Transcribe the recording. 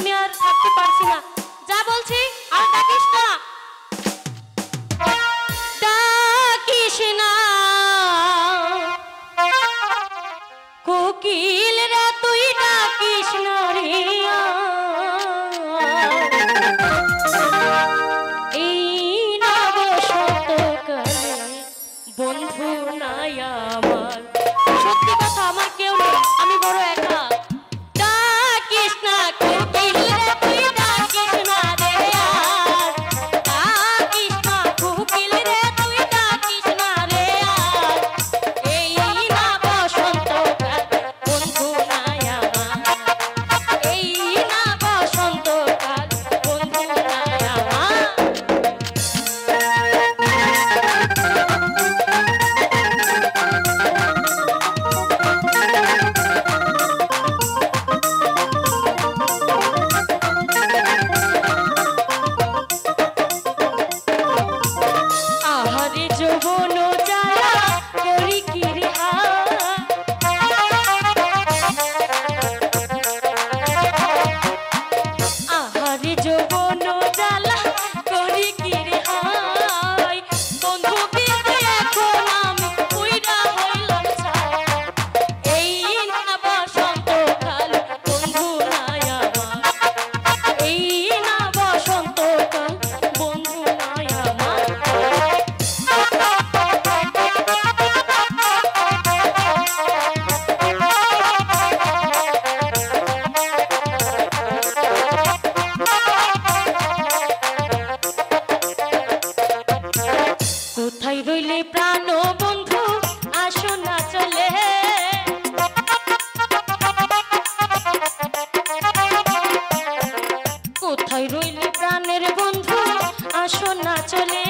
আমি আর থাকতে পারছি না। যা বলছি আর ডাকিস না, ডাকিস না কোকিল রে, তুই ডাকিস না রে। এই না বসন্তকালে বন্ধু নাই আমার। সত্যি কথা, আমার কেউ নেই, আমি বড় একা। ডাকিস না কোকিল রে, তুই ডাকিস না রে আর। ডাকিস না কোকিল রে, তুই ডাকিস না রে আর। এই না বসন্তকাল বন্ধু নাই আমার। এই না বসন্তকাল বন্ধু নাই আমার। আহারে যৌবন জ্বালা করি কি রে আহারে যৌবন জ্বালা করি কি রে হাই। বন্ধু বিদে এখন আমি উইরা হইলাম ছাই। এই না বসন্তকাল বন্ধু নাই আমার। এই না বসন্তকাল বন্ধু নাই আমার। কোথায় রইলে প্রাণ বন্ধু, আসো না চলে। কোথায় রইলে প্রাণের বন্ধু, আসো না চলে।